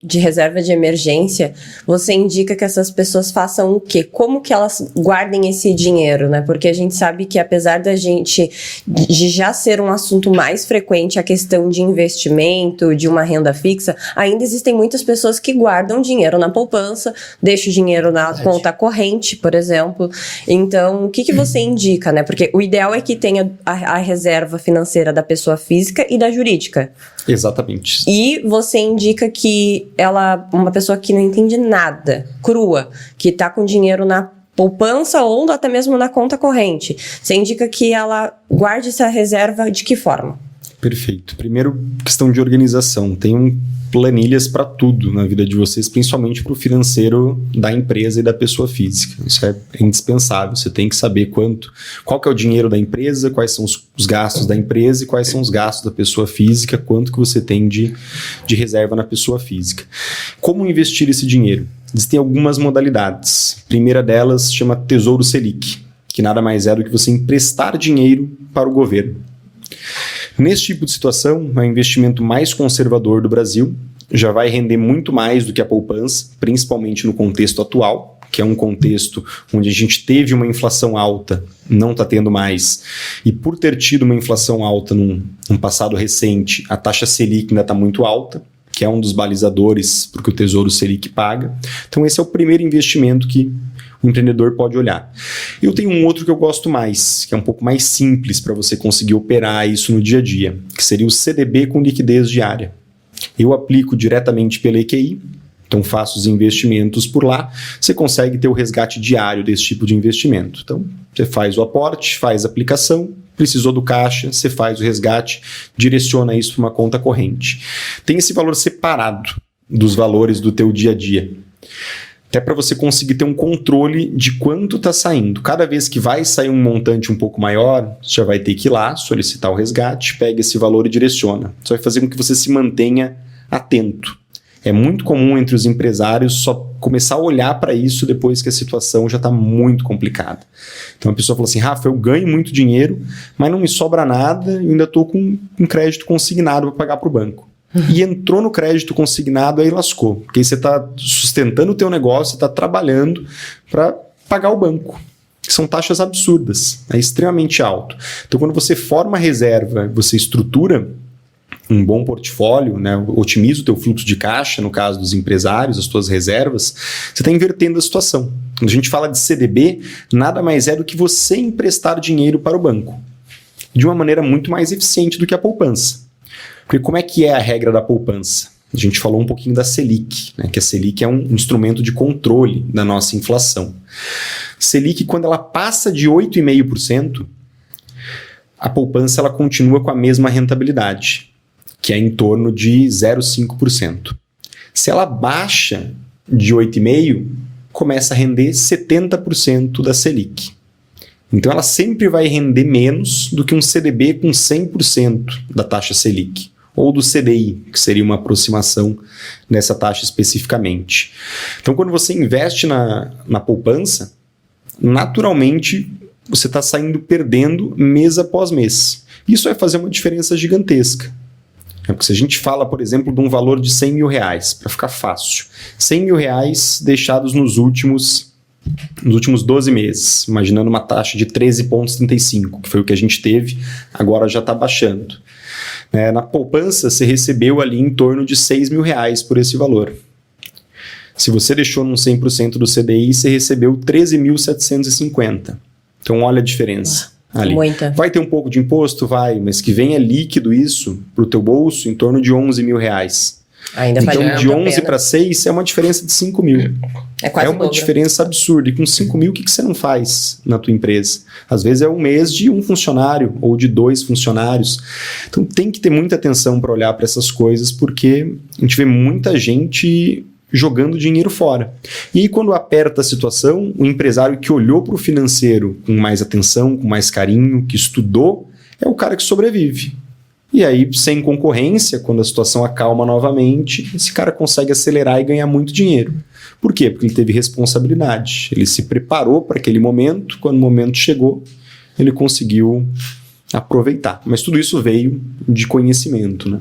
de reserva de emergência, você indica que essas pessoas façam o quê? Como que elas guardem esse dinheiro, né? Porque a gente sabe que apesar de já ser um assunto mais frequente a questão de investimento, de uma renda fixa, ainda existem muitas pessoas que guardam dinheiro na poupança, deixam o dinheiro na conta corrente, por exemplo. Então, o que você indica, né? Porque o ideal é que tenha a reserva financeira da pessoa física e da jurídica. Exatamente. E você indica que uma pessoa que não entende nada, crua, que está com dinheiro na poupança ou até mesmo na conta corrente, você indica que ela guarde essa reserva de que forma? Perfeito. Primeiro, questão de organização. Tenham planilhas para tudo na vida de vocês, principalmente para o financeiro da empresa e da pessoa física. Isso é indispensável. Você tem que saber qual que é o dinheiro da empresa, quais são os gastos da empresa e quais são os gastos da pessoa física, quanto que você tem de reserva na pessoa física. Como investir esse dinheiro? Existem algumas modalidades. A primeira delas chama Tesouro Selic, que nada mais é do que você emprestar dinheiro para o governo. Nesse tipo de situação, é o investimento mais conservador do Brasil, já vai render muito mais do que a poupança, principalmente no contexto atual, que é um contexto onde a gente teve uma inflação alta, não está tendo mais, e por ter tido uma inflação alta num passado recente, a taxa Selic ainda está muito alta, que é um dos balizadores para o que o Tesouro Selic paga. Então esse é o primeiro investimento que o empreendedor pode olhar. Eu tenho um outro que eu gosto mais, que é um pouco mais simples para você conseguir operar isso no dia a dia, que seria o CDB com liquidez diária. Eu aplico diretamente pela EQI, então faço os investimentos por lá, você consegue ter o resgate diário desse tipo de investimento. Então você faz o aporte, faz a aplicação, precisou do caixa, você faz o resgate, direciona isso para uma conta corrente. Tem esse valor separado dos valores do teu dia a dia. Até para você conseguir ter um controle de quanto está saindo. Cada vez que vai sair um montante um pouco maior, você já vai ter que ir lá, solicitar o resgate, pega esse valor e direciona. Isso vai fazer com que você se mantenha atento. É muito comum entre os empresários só começar a olhar para isso depois que a situação já está muito complicada. Então a pessoa fala assim, Rafa, eu ganho muito dinheiro, mas não me sobra nada e ainda estou com um crédito consignado para pagar para o banco. E entrou no crédito consignado, aí lascou. Porque aí você está sustentando o teu negócio, você está trabalhando para pagar o banco. São taxas absurdas, é extremamente alto. Então quando você forma reserva, você estrutura um bom portfólio, né, otimiza o teu fluxo de caixa, no caso dos empresários, as tuas reservas, você está invertendo a situação. Quando a gente fala de CDB, nada mais é do que você emprestar dinheiro para o banco, de uma maneira muito mais eficiente do que a poupança. Porque como é que é a regra da poupança? A gente falou um pouquinho da Selic, né, que a Selic é um instrumento de controle da nossa inflação. Selic, quando ela passa de 8,5%, a poupança ela continua com a mesma rentabilidade, que é em torno de 0,5%. Se ela baixa de 8,5%, começa a render 70% da Selic. Então ela sempre vai render menos do que um CDB com 100% da taxa Selic, ou do CDI, que seria uma aproximação nessa taxa especificamente. Então quando você investe na poupança, naturalmente você está saindo perdendo mês após mês. Isso vai fazer uma diferença gigantesca. Porque se a gente fala, por exemplo, de um valor de 100 mil reais, para ficar fácil, 100 mil reais deixados nos últimos 12 meses, imaginando uma taxa de 13,35, que foi o que a gente teve, agora já está baixando. Na poupança, você recebeu ali em torno de 6 mil reais por esse valor. Se você deixou num 100% do CDI, você recebeu 13.750. Então, olha a diferença. Ali. Muita. Vai ter um pouco de imposto? Vai, mas que venha líquido isso para o teu bolso em torno de 11 mil reais. Ainda então, de 11 para 6 é uma diferença de 5 mil. É quase uma diferença absurda. E com 5 mil, o que você não faz na tua empresa? Às vezes é um mês de um funcionário ou de 2 funcionários. Então, tem que ter muita atenção para olhar para essas coisas, porque a gente vê muita gente jogando dinheiro fora. E aí, quando aperta a situação, o empresário que olhou para o financeiro com mais atenção, com mais carinho, que estudou, é o cara que sobrevive. E aí, sem concorrência, quando a situação acalma novamente, esse cara consegue acelerar e ganhar muito dinheiro. Por quê? Porque ele teve responsabilidade. Ele se preparou para aquele momento, quando o momento chegou, ele conseguiu aproveitar. Mas tudo isso veio de conhecimento, né?